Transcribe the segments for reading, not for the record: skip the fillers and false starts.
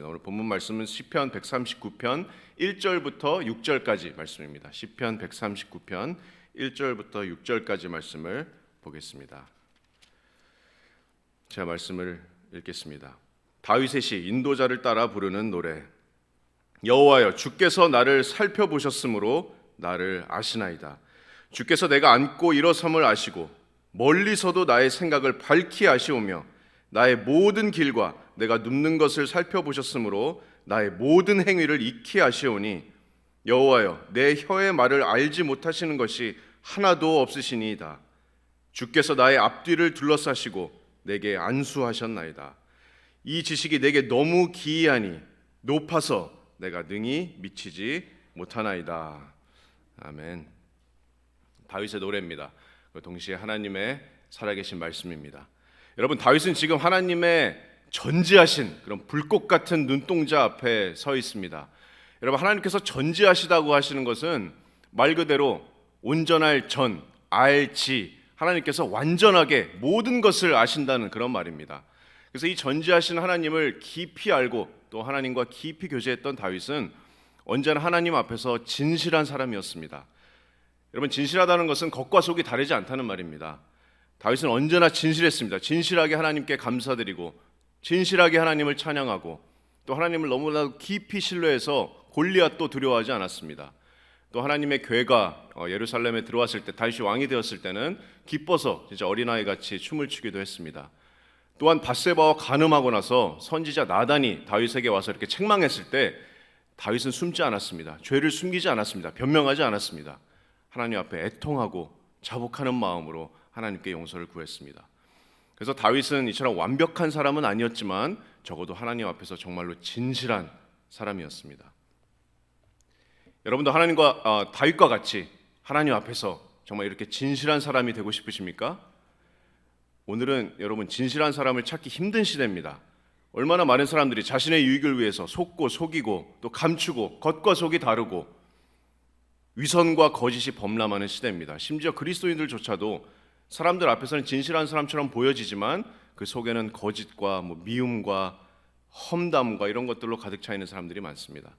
하겠습니다. 오늘 본문 말씀은 시편 139편 1절부터 6절까지 말씀입니다. 시편 139편 1절부터 6절까지 말씀을 보겠습니다. 제가 말씀을 읽겠습니다. 다윗의 시 인도자를 따라 부르는 노래. 여호와여, 주께서 나를 살펴보셨으므로 나를 아시나이다. 주께서 내가 앉고 일어섬을 아시고 멀리서도 나의 생각을 밝히 아시오며 나의 모든 길과 내가 눕는 것을 살펴보셨으므로 나의 모든 행위를 익히 아시오니 여호와여, 내 혀의 말을 알지 못하시는 것이 하나도 없으시니이다. 주께서 나의 앞뒤를 둘러싸시고 내게 안수하셨나이다. 이 지식이 내게 너무 기이하니 높아서 내가 능히 미치지 못하나이다. 아멘. 다윗의 노래입니다. 동시에 하나님의 살아계신 말씀입니다. 여러분, 다윗은 지금 하나님의 전지하신 그런 불꽃 같은 눈동자 앞에 서 있습니다. 여러분, 하나님께서 전지하시다고 하시는 것은 말 그대로 온전할 전, 알지, 하나님께서 완전하게 모든 것을 아신다는 그런 말입니다. 그래서 이 전지하신 하나님을 깊이 알고 또 하나님과 깊이 교제했던 다윗은 언제나 하나님 앞에서 진실한 사람이었습니다. 여러분, 진실하다는 것은 겉과 속이 다르지 않다는 말입니다. 다윗은 언제나 진실했습니다. 진실하게 하나님께 감사드리고 진실하게 하나님을 찬양하고 또 하나님을 너무나도 깊이 신뢰해서 골리앗도 두려워하지 않았습니다. 또 하나님의 괴가 예루살렘에 들어왔을 때, 다윗이 왕이 되었을 때는 기뻐서 진짜 어린아이같이 춤을 추기도 했습니다. 또한 밧세바와 간음하고 나서 선지자 나단이 다윗에게 와서 이렇게 책망했을 때 다윗은 숨지 않았습니다. 죄를 숨기지 않았습니다. 변명하지 않았습니다. 하나님 앞에 애통하고 자복하는 마음으로 하나님께 용서를 구했습니다. 그래서 다윗은 이처럼 완벽한 사람은 아니었지만 적어도 하나님 앞에서 정말로 진실한 사람이었습니다. 여러분도 하나님과 다윗과 같이 하나님 앞에서 정말 이렇게 진실한 사람이 되고 싶으십니까? 오늘은 여러분, 진실한 사람을 찾기 힘든 시대입니다. 얼마나 많은 사람들이 자신의 유익을 위해서 속고 속이고 또 감추고 겉과 속이 다르고 위선과 거짓이 범람하는 시대입니다. 심지어 그리스도인들조차도 사람들 앞에서는 진실한 사람처럼 보여지지만 그 속에는 거짓과 미움과 험담과 이런 것들로 가득 차 있는 사람들이 많습니다.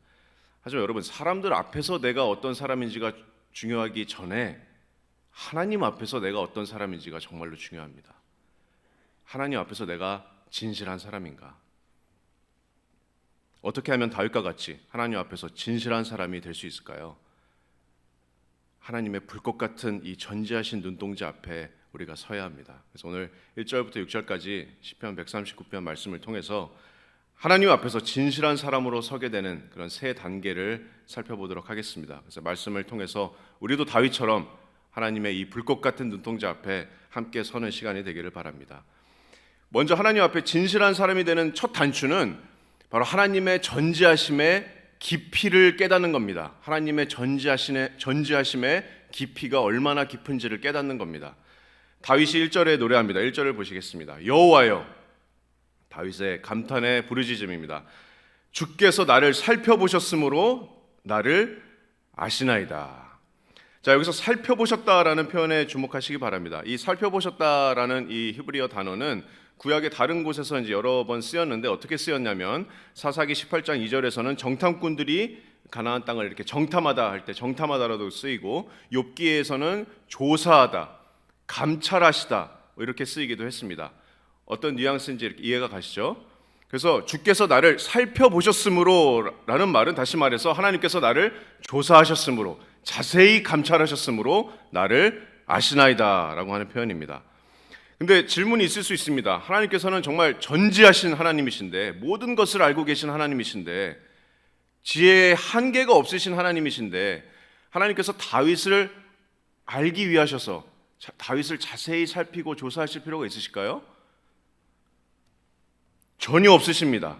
하지만 여러분, 사람들 앞에서 내가 어떤 사람인지가 중요하기 전에 하나님 앞에서 내가 어떤 사람인지가 정말로 중요합니다. 하나님 앞에서 내가 진실한 사람인가? 어떻게 하면 다윗과 같이 하나님 앞에서 진실한 사람이 될 수 있을까요? 하나님의 불꽃 같은 이 전지하신 눈동자 앞에 우리가 서야 합니다. 그래서 오늘 1절부터 6절까지 시편 139편 말씀을 통해서 하나님 앞에서 진실한 사람으로 서게 되는 그런 세 단계를 살펴보도록 하겠습니다. 그래서 말씀을 통해서 우리도 다윗처럼 하나님의 이 불꽃 같은 눈동자 앞에 함께 서는 시간이 되기를 바랍니다. 먼저 하나님 앞에 진실한 사람이 되는 첫 단추는 바로 하나님의 전지하심의 깊이를 깨닫는 겁니다. 하나님의 전지하심의 깊이가 얼마나 깊은지를 깨닫는 겁니다. 다윗이 1절에 노래합니다. 1절을 보시겠습니다. 여호와여, 다윗의 감탄의 부르짖음입니다. 주께서 나를 살펴보셨으므로 나를 아시나이다. 자, 여기서 살펴보셨다라는 표현에 주목하시기 바랍니다. 이 살펴보셨다라는 이 히브리어 단어는 구약의 다른 곳에서 이제 여러 번 쓰였는데 어떻게 쓰였냐면 사사기 18장 2절에서는 정탐꾼들이 가나안 땅을 이렇게 정탐하다 할 때 정탐하다라도 쓰이고 욥기에서는 조사하다, 감찰하시다 이렇게 쓰이기도 했습니다. 어떤 뉘앙스인지 이렇게 이해가 가시죠? 그래서 주께서 나를 살펴보셨으므로 라는 말은 다시 말해서 하나님께서 나를 조사하셨으므로 자세히 감찰하셨으므로 나를 아시나이다 라고 하는 표현입니다. 근데 질문이 있을 수 있습니다. 하나님께서는 정말 전지하신 하나님이신데 모든 것을 알고 계신 하나님이신데 지혜에 한계가 없으신 하나님이신데 하나님께서 다윗을 알기 위하셔서 다윗을 자세히 살피고 조사하실 필요가 있으실까요? 전혀 없으십니다.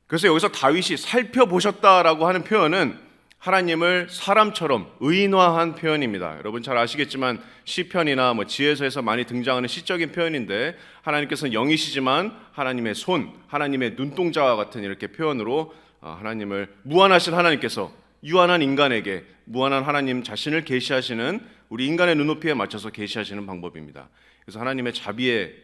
그래서 여기서 다윗이 살펴보셨다라고 하는 표현은 하나님을 사람처럼 의인화한 표현입니다. 여러분 잘 아시겠지만 시편이나 지혜서에서 많이 등장하는 시적인 표현인데 하나님께서는 영이시지만 하나님의 손, 하나님의 눈동자와 같은 이렇게 표현으로 하나님을 무한하신 하나님께서 유한한 인간에게 무한한 하나님 자신을 계시하시는 우리 인간의 눈높이에 맞춰서 계시하시는 방법입니다. 그래서 하나님의 자비의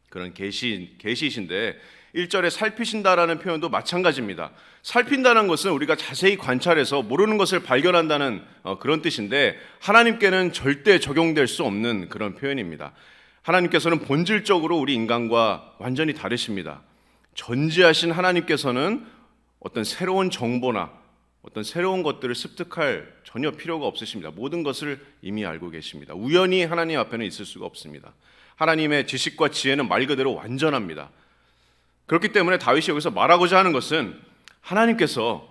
그런 계시이신데 1절에 살피신다라는 표현도 마찬가지입니다. 살핀다는 것은 우리가 자세히 관찰해서 모르는 것을 발견한다는 그런 뜻인데, 하나님께는 절대 적용될 수 없는 그런 표현입니다. 하나님께서는 본질적으로 우리 인간과 완전히 다르십니다. 전지하신 하나님께서는 어떤 새로운 정보나 어떤 새로운 것들을 습득할 전혀 필요가 없으십니다. 모든 것을 이미 알고 계십니다. 우연히 하나님 앞에는 있을 수가 없습니다. 하나님의 지식과 지혜는 말 그대로 완전합니다. 그렇기 때문에 다윗이 여기서 말하고자 하는 것은, 하나님께서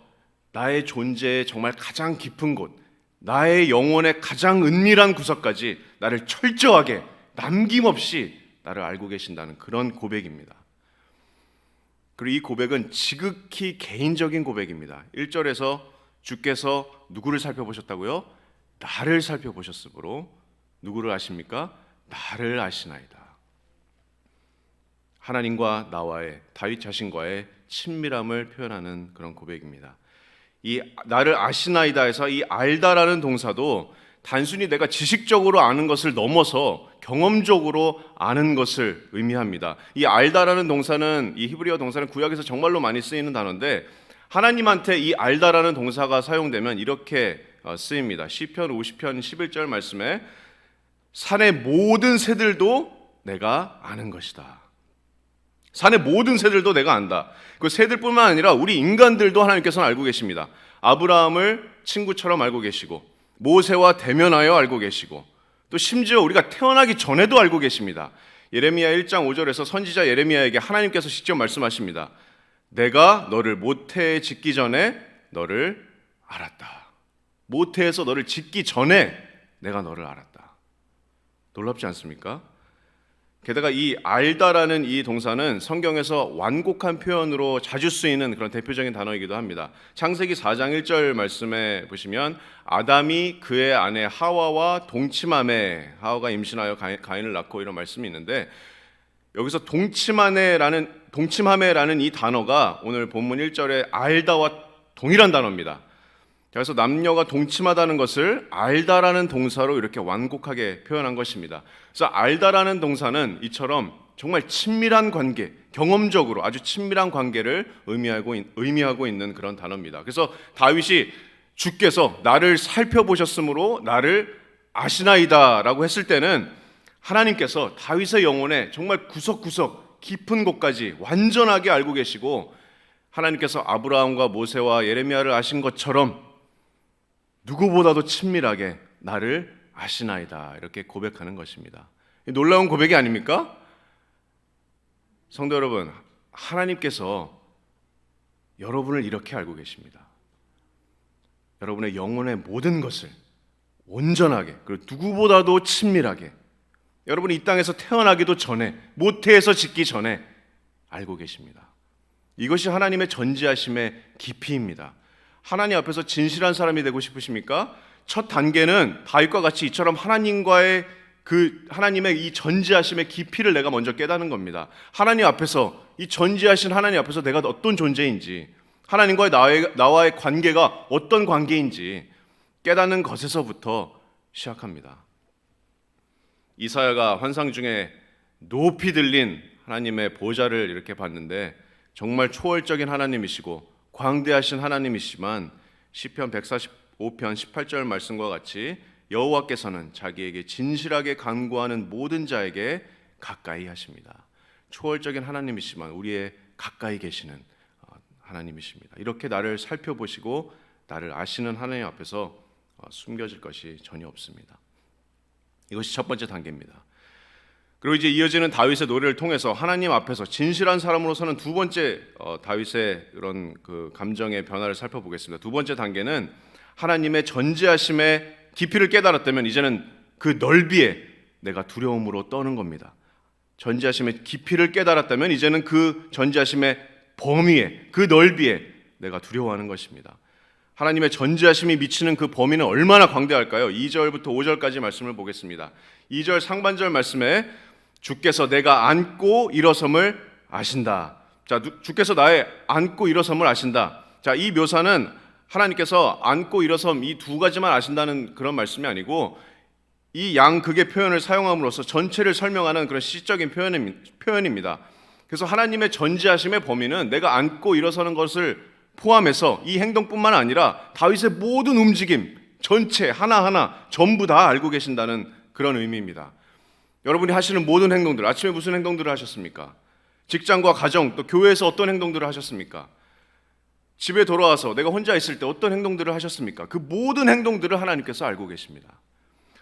나의 존재의 정말 가장 깊은 곳, 나의 영혼의 가장 은밀한 구석까지 나를 철저하게 남김없이 나를 알고 계신다는 그런 고백입니다. 그리고 이 고백은 지극히 개인적인 고백입니다. 1절에서 주께서 누구를 살펴보셨다고요? 나를 살펴보셨으므로 누구를 아십니까? 나를 아시나이다. 하나님과 나와의, 다윗 자신과의 친밀함을 표현하는 그런 고백입니다. 이 나를 아시나이다에서 이 알다라는 동사도 단순히 내가 지식적으로 아는 것을 넘어서 경험적으로 아는 것을 의미합니다. 이 알다라는 동사는, 이 히브리어 동사는 구약에서 정말로 많이 쓰이는 단어인데, 하나님한테 이 알다라는 동사가 사용되면 이렇게 쓰입니다. 시편 50편 11절 말씀에 산의 모든 새들도 내가 아는 것이다. 산의 모든 새들도 내가 안다. 그 새들뿐만 아니라 우리 인간들도 하나님께서는 알고 계십니다. 아브라함을 친구처럼 알고 계시고, 모세와 대면하여 알고 계시고, 또 심지어 우리가 태어나기 전에도 알고 계십니다. 예레미야 1장 5절에서 선지자 예레미야에게 하나님께서 직접 말씀하십니다. 내가 너를 모태에 짓기 전에 너를 알았다. 모태에서 너를 짓기 전에 내가 너를 알았다. 놀랍지 않습니까? 게다가 이 알다라는 이 동사는 성경에서 완곡한 표현으로 자주 쓰이는 그런 대표적인 단어이기도 합니다. 창세기 4장 1절 말씀에 보시면, 아담이 그의 아내 하와와 동침하매, 하와가 임신하여 가인을 낳고, 이런 말씀이 있는데, 여기서 동침하매라는 이 단어가 오늘 본문 1절에 알다와 동일한 단어입니다. 그래서 남녀가 동침하다는 것을 알다라는 동사로 이렇게 완곡하게 표현한 것입니다. 그래서 알다라는 동사는 이처럼 정말 친밀한 관계, 경험적으로 아주 친밀한 관계를 의미하고 있는 그런 단어입니다. 그래서 다윗이 주께서 나를 살펴보셨으므로 나를 아시나이다라고 했을 때는, 하나님께서 다윗의 영혼에 정말 구석구석 깊은 곳까지 완전하게 알고 계시고, 하나님께서 아브라함과 모세와 예레미야를 아신 것처럼 누구보다도 친밀하게 나를 아시나이다, 이렇게 고백하는 것입니다. 놀라운 고백이 아닙니까? 성도 여러분, 하나님께서 여러분을 이렇게 알고 계십니다. 여러분의 영혼의 모든 것을 온전하게, 그리고 누구보다도 친밀하게, 여러분이 이 땅에서 태어나기도 전에, 모태에서 짓기 전에 알고 계십니다. 이것이 하나님의 전지하심의 깊이입니다. 하나님 앞에서 진실한 사람이 되고 싶으십니까? 첫 단계는 다윗과 같이 이처럼 하나님과의 하나님의 이 전지하심의 깊이를 내가 먼저 깨닫는 겁니다. 하나님 앞에서, 이 전지하신 하나님 앞에서 내가 어떤 존재인지, 하나님과의 나와의 관계가 어떤 관계인지 깨닫는 것에서부터 시작합니다. 이사야가 환상 중에 높이 들린 하나님의 보좌를 이렇게 봤는데, 정말 초월적인 하나님이시고 광대하신 하나님이시지만, 시편 145편 18절 말씀과 같이 여호와께서는 자기에게 진실하게 간구하는 모든 자에게 가까이 하십니다. 초월적인 하나님이시지만 우리의 가까이 계시는 하나님이십니다. 이렇게 나를 살펴보시고 나를 아시는 하나님 앞에서 숨겨질 것이 전혀 없습니다. 이것이 첫 번째 단계입니다. 그리고 이제 이어지는 다윗의 노래를 통해서 하나님 앞에서 진실한 사람으로서는 두 번째 다윗의 그런 그 감정의 변화를 살펴보겠습니다. 두 번째 단계는 하나님의 전지하심의 깊이를 깨달았다면 이제는 그 넓이에 내가 두려움으로 떠는 겁니다. 전지하심의 깊이를 깨달았다면 이제는 그 전지하심의 범위에, 그 넓이에 내가 두려워하는 것입니다. 하나님의 전지하심이 미치는 그 범위는 얼마나 광대할까요? 2절부터 5절까지 말씀을 보겠습니다. 2절 상반절 말씀에 주께서 내가 앉고 일어섬을 아신다. 자, 주께서 나의 앉고 일어섬을 아신다. 자, 이 묘사는 하나님께서 앉고 일어섬 이 두 가지만 아신다는 그런 말씀이 아니고, 이 양극의 표현을 사용함으로써 전체를 설명하는 그런 시적인 표현입니다. 그래서 하나님의 전지하심의 범위는 내가 앉고 일어서는 것을 포함해서 이 행동뿐만 아니라 다윗의 모든 움직임 전체 하나하나 전부 다 알고 계신다는 그런 의미입니다. 여러분이 하시는 모든 행동들, 아침에 무슨 행동들을 하셨습니까? 직장과 가정, 또 교회에서 어떤 행동들을 하셨습니까? 집에 돌아와서 내가 혼자 있을 때 어떤 행동들을 하셨습니까? 그 모든 행동들을 하나님께서 알고 계십니다.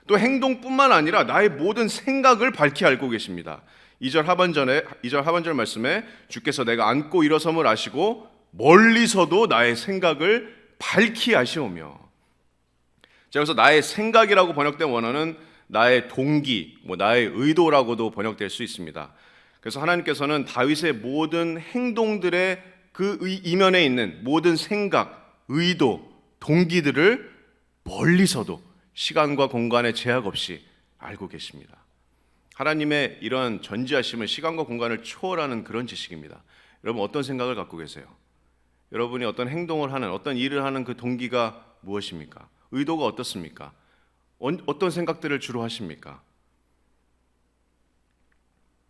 또 행동뿐만 아니라 나의 모든 생각을 밝히 알고 계십니다. 2절 하반절 말씀에 주께서 내가 앉고 일어섬을 아시고 멀리서도 나의 생각을 밝히 아시오며. 자, 그래서 나의 생각이라고 번역된 원어는 나의 동기, 나의 의도라고도 번역될 수 있습니다. 그래서 하나님께서는 다윗의 모든 행동들의 그 이면에 있는 모든 생각, 의도, 동기들을 멀리서도 시간과 공간의 제약 없이 알고 계십니다. 하나님의 이런 전지하심은 시간과 공간을 초월하는 그런 지식입니다. 여러분 어떤 생각을 갖고 계세요? 여러분이 어떤 행동을 하는, 어떤 일을 하는 그 동기가 무엇입니까? 의도가 어떻습니까? 어떤 생각들을 주로 하십니까?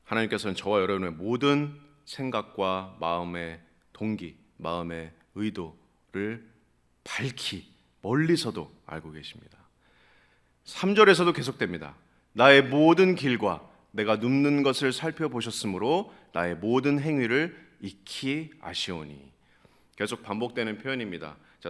하나님께서는 저와 여러분의 모든 생각과 마음의 동기, 마음의 의도를 밝히 멀리서도 알고 계십니다. 3절에서도 계속됩니다. 나의 모든 길과 내가 눕는 것을 살펴보셨으므로 나의 모든 행위를 익히 아시오니. 계속 반복되는 표현입니다. 자,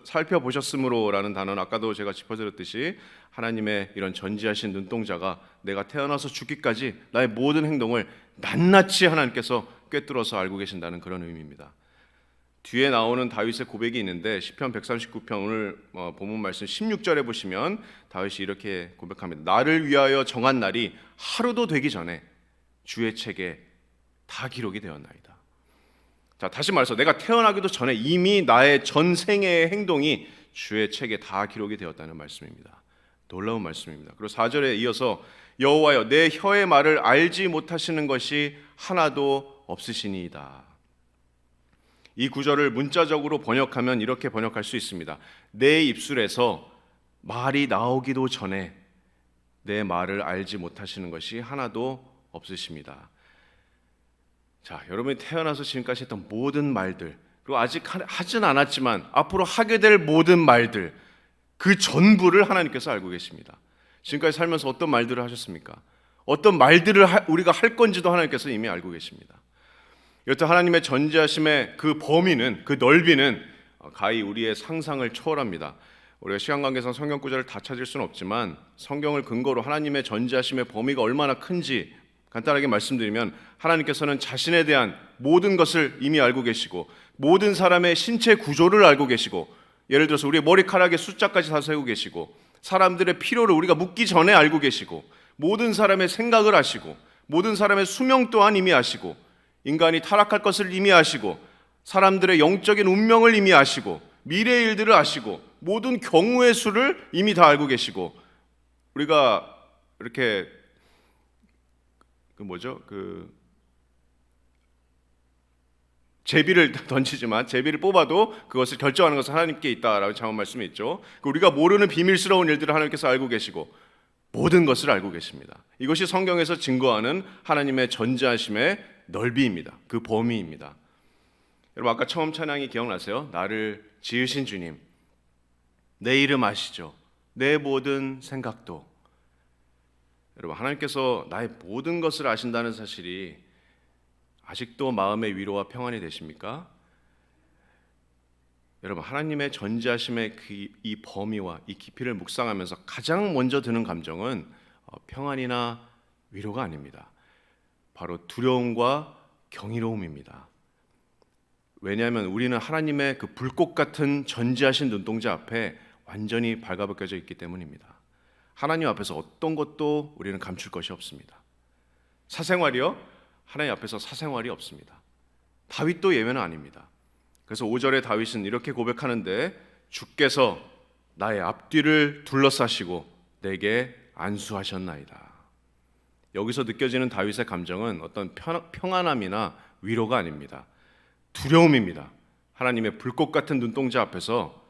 살펴보셨으므로라는 단어는 아까도 제가 짚어드렸듯이 하나님의 이런 전지하신 눈동자가 내가 태어나서 죽기까지 나의 모든 행동을 낱낱이 하나님께서 꿰뚫어서 알고 계신다는 그런 의미입니다. 뒤에 나오는 다윗의 고백이 있는데 시편 139편 오늘 본문 말씀 16절에 보시면 다윗이 이렇게 고백합니다. 나를 위하여 정한 날이 하루도 되기 전에 주의 책에 다 기록이 되었나이다. 자, 다시 말해서 내가 태어나기도 전에 이미 나의 전생애의 행동이 주의 책에 다 기록이 되었다는 말씀입니다. 놀라운 말씀입니다. 그리고 4절에 이어서 여호와여 내 혀의 말을 알지 못하시는 것이 하나도 없으시니이다. 이 구절을 문자적으로 번역하면 이렇게 번역할 수 있습니다. 내 입술에서 말이 나오기도 전에 내 말을 알지 못하시는 것이 하나도 없으십니다. 자, 여러분이 태어나서 지금까지 했던 모든 말들, 그리고 아직 하진 않았지만 앞으로 하게 될 모든 말들, 그 전부를 하나님께서 알고 계십니다. 지금까지 살면서 어떤 말들을 하셨습니까? 어떤 말들을 우리가 할 건지도 하나님께서 이미 알고 계십니다. 여튼 하나님의 전지하심의 그 범위는, 그 넓이는 가히 우리의 상상을 초월합니다. 우리가 시간 관계상 성경 구절을 다 찾을 수는 없지만 성경을 근거로 하나님의 전지하심의 범위가 얼마나 큰지 간단하게 말씀드리면 하나님께서는 자신에 대한 모든 것을 이미 알고 계시고 모든 사람의 신체 구조를 알고 계시고 예를 들어서 우리의 머리카락의 숫자까지 다 세우고 계시고 사람들의 필요를 우리가 묻기 전에 알고 계시고 모든 사람의 생각을 아시고 모든 사람의 수명 또한 이미 아시고 인간이 타락할 것을 이미 아시고 사람들의 영적인 운명을 이미 아시고 미래의 일들을 아시고 모든 경우의 수를 이미 다 알고 계시고 우리가 이렇게 제비를 던지지만 제비를 뽑아도 그것을 결정하는 것은 하나님께 있다라고 잠언 말씀이 있죠. 우리가 모르는 비밀스러운 일들을 하나님께서 알고 계시고 모든 것을 알고 계십니다. 이것이 성경에서 증거하는 하나님의 전지하심의 넓이입니다. 그 범위입니다. 여러분 아까 처음 찬양이 기억나세요? 나를 지으신 주님, 내 이름 아시죠? 내 모든 생각도. 여러분 하나님께서 나의 모든 것을 아신다는 사실이 아직도 마음의 위로와 평안이 되십니까? 여러분 하나님의 전지하심의 이 범위와 이 깊이를 묵상하면서 가장 먼저 드는 감정은 평안이나 위로가 아닙니다. 바로 두려움과 경이로움입니다. 왜냐하면 우리는 하나님의 그 불꽃 같은 전지하신 눈동자 앞에 완전히 발가벗겨져 있기 때문입니다. 하나님 앞에서 어떤 것도 우리는 감출 것이 없습니다. 사생활이요? 하나님 앞에서 사생활이 없습니다. 다윗도 예외는 아닙니다. 그래서 5절에 다윗은 이렇게 고백하는데 주께서 나의 앞뒤를 둘러싸시고 내게 안수하셨나이다. 여기서 느껴지는 다윗의 감정은 어떤 평안함이나 위로가 아닙니다. 두려움입니다. 하나님의 불꽃 같은 눈동자 앞에서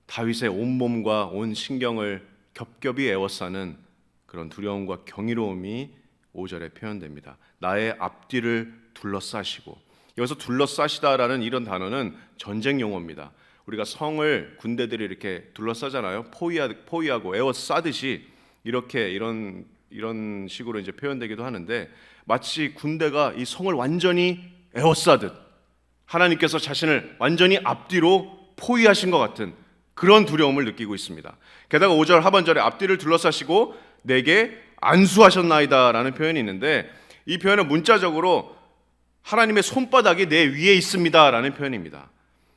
다윗의 온몸과 온 신경을 겹겹이 에워싸는 그런 두려움과 경이로움이 5절에 표현됩니다. 나의 앞뒤를 둘러싸시고, 여기서 둘러싸시다라는 이런 단어는 전쟁 용어입니다. 우리가 성을 군대들이 이렇게 둘러싸잖아요. 포위하고 에워싸듯이 이렇게 이런 식으로 이제 표현되기도 하는데, 마치 군대가 이 성을 완전히 에워싸듯 하나님께서 자신을 완전히 앞뒤로 포위하신 것 같은 그런 두려움을 느끼고 있습니다. 게다가 5절 하반절에 앞뒤를 둘러싸시고 내게 안수하셨나이다 라는 표현이 있는데, 이 표현은 문자적으로 하나님의 손바닥이 내 위에 있습니다 라는 표현입니다.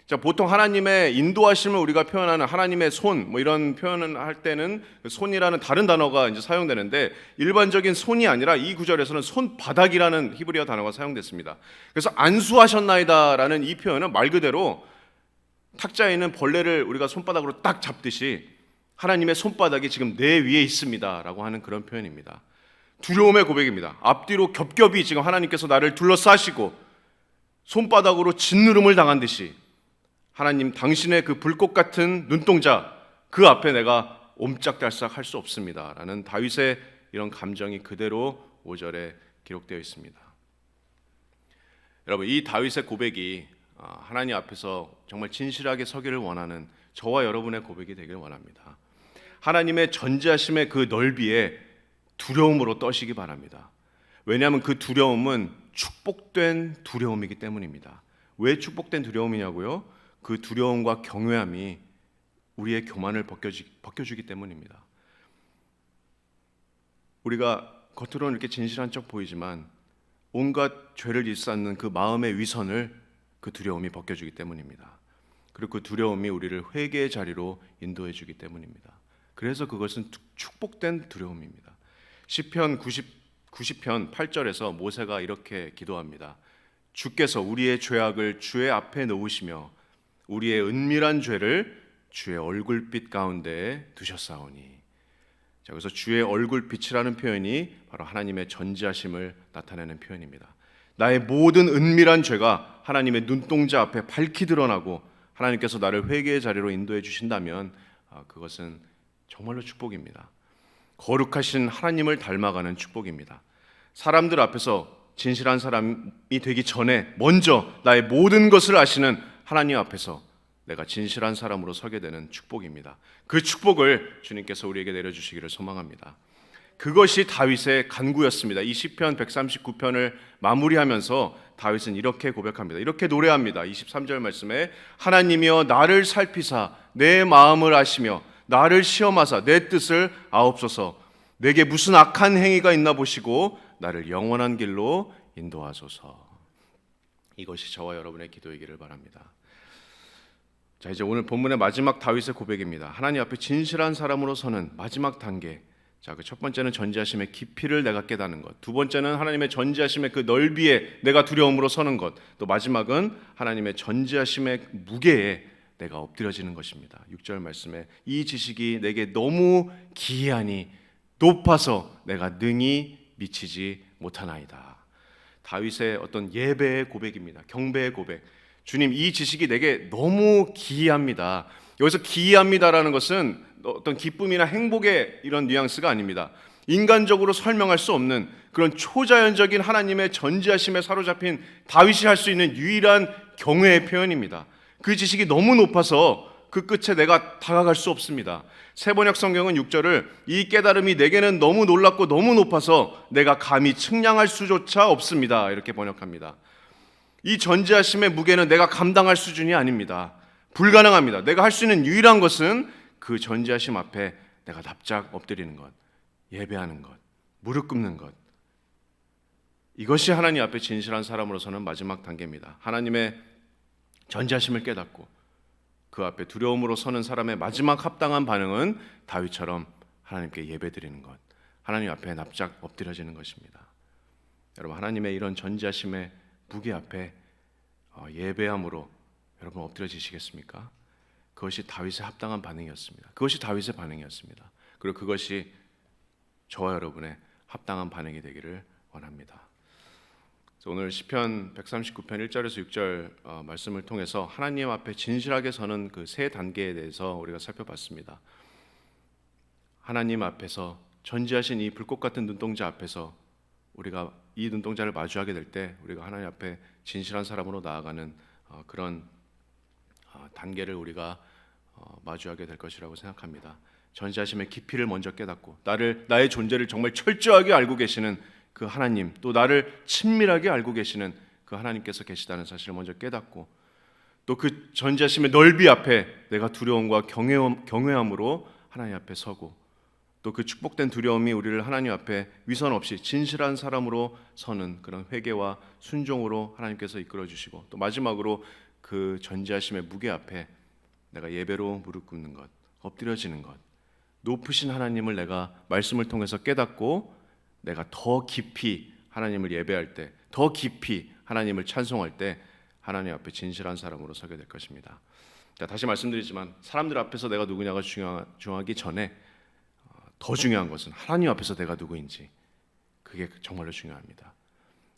자, 보통 하나님의 인도하심을 우리가 표현하는 하나님의 손, 이런 표현을 할 때는 손이라는 다른 단어가 이제 사용되는데, 일반적인 손이 아니라 이 구절에서는 손바닥이라는 히브리어 단어가 사용됐습니다. 그래서 안수하셨나이다라는 이 표현은 말 그대로 탁자에 있는 벌레를 우리가 손바닥으로 딱 잡듯이 하나님의 손바닥이 지금 내 위에 있습니다라고 하는 그런 표현입니다. 두려움의 고백입니다. 앞뒤로 겹겹이 지금 하나님께서 나를 둘러싸시고 손바닥으로 짓누름을 당한 듯이 하나님, 당신의 그 불꽃 같은 눈동자, 그 앞에 내가 옴짝달싹 할 수 없습니다 라는 다윗의 이런 감정이 그대로 5절에 기록되어 있습니다. 여러분, 이 다윗의 고백이 하나님 앞에서 정말 진실하게 서기를 원하는 저와 여러분의 고백이 되길 원합니다. 하나님의 전지하심의 그 넓이에 두려움으로 떠시기 바랍니다. 왜냐하면 그 두려움은 축복된 두려움이기 때문입니다. 왜 축복된 두려움이냐고요? 그 두려움과 경외함이 우리의 교만을 벗겨주기 때문입니다. 우리가 겉으로는 이렇게 진실한 척 보이지만 온갖 죄를 일삼는 그 마음의 위선을 그 두려움이 벗겨주기 때문입니다. 그리고 그 두려움이 우리를 회개의 자리로 인도해 주기 때문입니다. 그래서 그것은 축복된 두려움입니다. 시편 90편 8절에서 모세가 이렇게 기도합니다. 주께서 우리의 죄악을 주의 앞에 놓으시며 우리의 은밀한 죄를 주의 얼굴빛 가운데 두셨사오니. 자, 그래서 주의 얼굴빛이라는 표현이 바로 하나님의 전지하심을 나타내는 표현입니다. 나의 모든 은밀한 죄가 하나님의 눈동자 앞에 밝히 드러나고 하나님께서 나를 회개의 자리로 인도해 주신다면 그것은 정말로 축복입니다. 거룩하신 하나님을 닮아가는 축복입니다. 사람들 앞에서 진실한 사람이 되기 전에 먼저 나의 모든 것을 아시는 하나님 앞에서 내가 진실한 사람으로 서게 되는 축복입니다. 그 축복을 주님께서 우리에게 내려주시기를 소망합니다. 그것이 다윗의 간구였습니다. 이 시편 139편을 마무리하면서 다윗은 이렇게 고백합니다. 이렇게 노래합니다. 23절 말씀에 하나님이여 나를 살피사 내 마음을 아시며 나를 시험하사 내 뜻을 아옵소서. 내게 무슨 악한 행위가 있나 보시고 나를 영원한 길로 인도하소서. 이것이 저와 여러분의 기도이기를 바랍니다. 자, 이제 오늘 본문의 마지막 다윗의 고백입니다. 하나님 앞에 진실한 사람으로 서는 마지막 단계. 자, 그 첫 번째는 전지하심의 깊이를 내가 깨닫는 것. 두 번째는 하나님의 전지하심의 그 넓이에 내가 두려움으로 서는 것. 또 마지막은 하나님의 전지하심의 무게에 내가 엎드려지는 것입니다. 6절 말씀에 이 지식이 내게 너무 기이하니 높아서 내가 능히 미치지 못하나이다. 다윗의 어떤 예배의 고백입니다. 경배의 고백. 주님, 이 지식이 내게 너무 기이합니다. 여기서 기이합니다라는 것은 어떤 기쁨이나 행복의 이런 뉘앙스가 아닙니다. 인간적으로 설명할 수 없는 그런 초자연적인 하나님의 전지하심에 사로잡힌 다윗이 할 수 있는 유일한 경외의 표현입니다. 그 지식이 너무 높아서 그 끝에 내가 다가갈 수 없습니다. 세번역 성경은 6절을 이 깨달음이 내게는 너무 놀랍고 너무 높아서 내가 감히 측량할 수조차 없습니다. 이렇게 번역합니다. 이 전지하심의 무게는 내가 감당할 수준이 아닙니다. 불가능합니다. 내가 할 수 있는 유일한 것은 그 전지하심 앞에 내가 납작 엎드리는 것, 예배하는 것, 무릎 꿇는 것. 이것이 하나님 앞에 진실한 사람으로서는 마지막 단계입니다. 하나님의 전지하심을 깨닫고 그 앞에 두려움으로 서는 사람의 마지막 합당한 반응은 다윗처럼 하나님께 예배드리는 것, 하나님 앞에 납작 엎드려지는 것입니다. 여러분, 하나님의 이런 전지하심의 무게 앞에 예배함으로 여러분 엎드려지시겠습니까? 그것이 다윗의 합당한 반응이었습니다. 그것이 다윗의 반응이었습니다. 그리고 그것이 저와 여러분의 합당한 반응이 되기를 원합니다. 오늘 시편 139편 1절에서 6절 말씀을 통해서 하나님 앞에 진실하게 서는 그 세 단계에 대해서 우리가 살펴봤습니다. 하나님 앞에서 전지하신 이 불꽃 같은 눈동자 앞에서 우리가 이 눈동자를 마주하게 될 때 우리가 하나님 앞에 진실한 사람으로 나아가는 그런 단계를 우리가 마주하게 될 것이라고 생각합니다. 전지하심의 깊이를 먼저 깨닫고 나의 존재를 정말 철저하게 알고 계시는 그 하나님, 또 나를 친밀하게 알고 계시는 그 하나님께서 계시다는 사실을 먼저 깨닫고, 또 그 전지하심의 넓이 앞에 내가 두려움과 경외함으로 하나님 앞에 서고, 또 그 축복된 두려움이 우리를 하나님 앞에 위선 없이 진실한 사람으로 서는 그런 회개와 순종으로 하나님께서 이끌어 주시고, 또 마지막으로 그 전지하심의 무게 앞에 내가 예배로 무릎 꿇는 것, 엎드려지는 것, 높으신 하나님을 내가 말씀을 통해서 깨닫고 내가 더 깊이 하나님을 예배할 때, 더 깊이 하나님을 찬송할 때 하나님 앞에 진실한 사람으로 서게 될 것입니다. 자, 다시 말씀드리지만 사람들 앞에서 내가 누구냐가 중요하기 전에 더 중요한 것은 하나님 앞에서 내가 누구인지, 그게 정말로 중요합니다.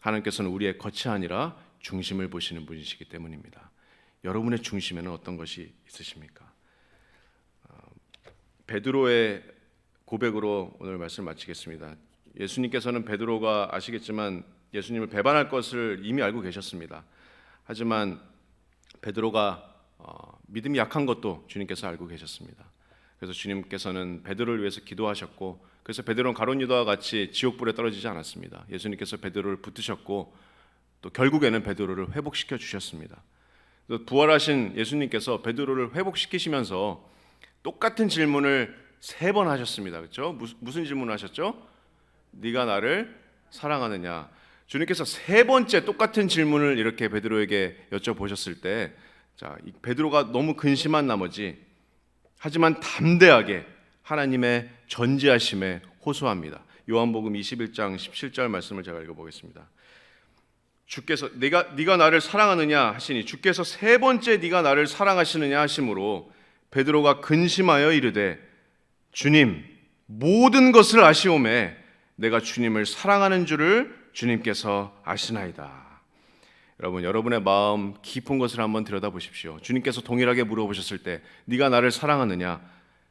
하나님께서는 우리의 겉이 아니라 중심을 보시는 분이시기 때문입니다. 여러분의 중심에는 어떤 것이 있으십니까? 베드로의 고백으로 오늘 말씀 마치겠습니다. 예수님께서는 베드로가 아시겠지만 예수님을 배반할 것을 이미 알고 계셨습니다. 하지만 베드로가 믿음이 약한 것도 주님께서 알고 계셨습니다. 그래서 주님께서는 베드로를 위해서 기도하셨고, 그래서 베드로는 가룟 유다와 같이 지옥불에 떨어지지 않았습니다. 예수님께서 베드로를 붙드셨고, 또 결국에는 베드로를 회복시켜 주셨습니다. 부활하신 예수님께서 베드로를 회복시키시면서 똑같은 질문을 3번 하셨습니다. 그렇죠? 무슨 질문을 하셨죠? 네가 나를 사랑하느냐? 주님께서 3번째 똑같은 질문을 이렇게 베드로에게 여쭤보셨을 때, 자, 베드로가 너무 근심한 나머지 하지만 담대하게 하나님의 전지하심에 호소합니다. 요한복음 21장 17절 말씀을 제가 읽어보겠습니다. 주께서 네가 나를 사랑하느냐 하시니 주께서 3번째 네가 나를 사랑하시느냐 하심으로 베드로가 근심하여 이르되 주님, 모든 것을 아시오매 내가 주님을 사랑하는 줄을 주님께서 아시나이다. 여러분, 여러분의 마음 깊은 것을 한번 들여다보십시오. 주님께서 동일하게 물어보셨을 때 네가 나를 사랑하느냐?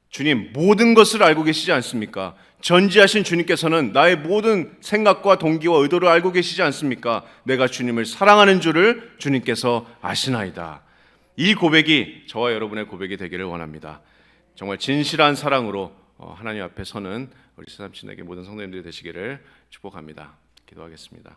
주님, 모든 것을 알고 계시지 않습니까? 전지하신 주님께서는 나의 모든 생각과 동기와 의도를 알고 계시지 않습니까? 내가 주님을 사랑하는 줄을 주님께서 아시나이다. 이 고백이 저와 여러분의 고백이 되기를 원합니다. 정말 진실한 사랑으로 하나님 앞에 서는 우리 새삼신에게 모든 성도님들이 되시기를 축복합니다. 기도하겠습니다.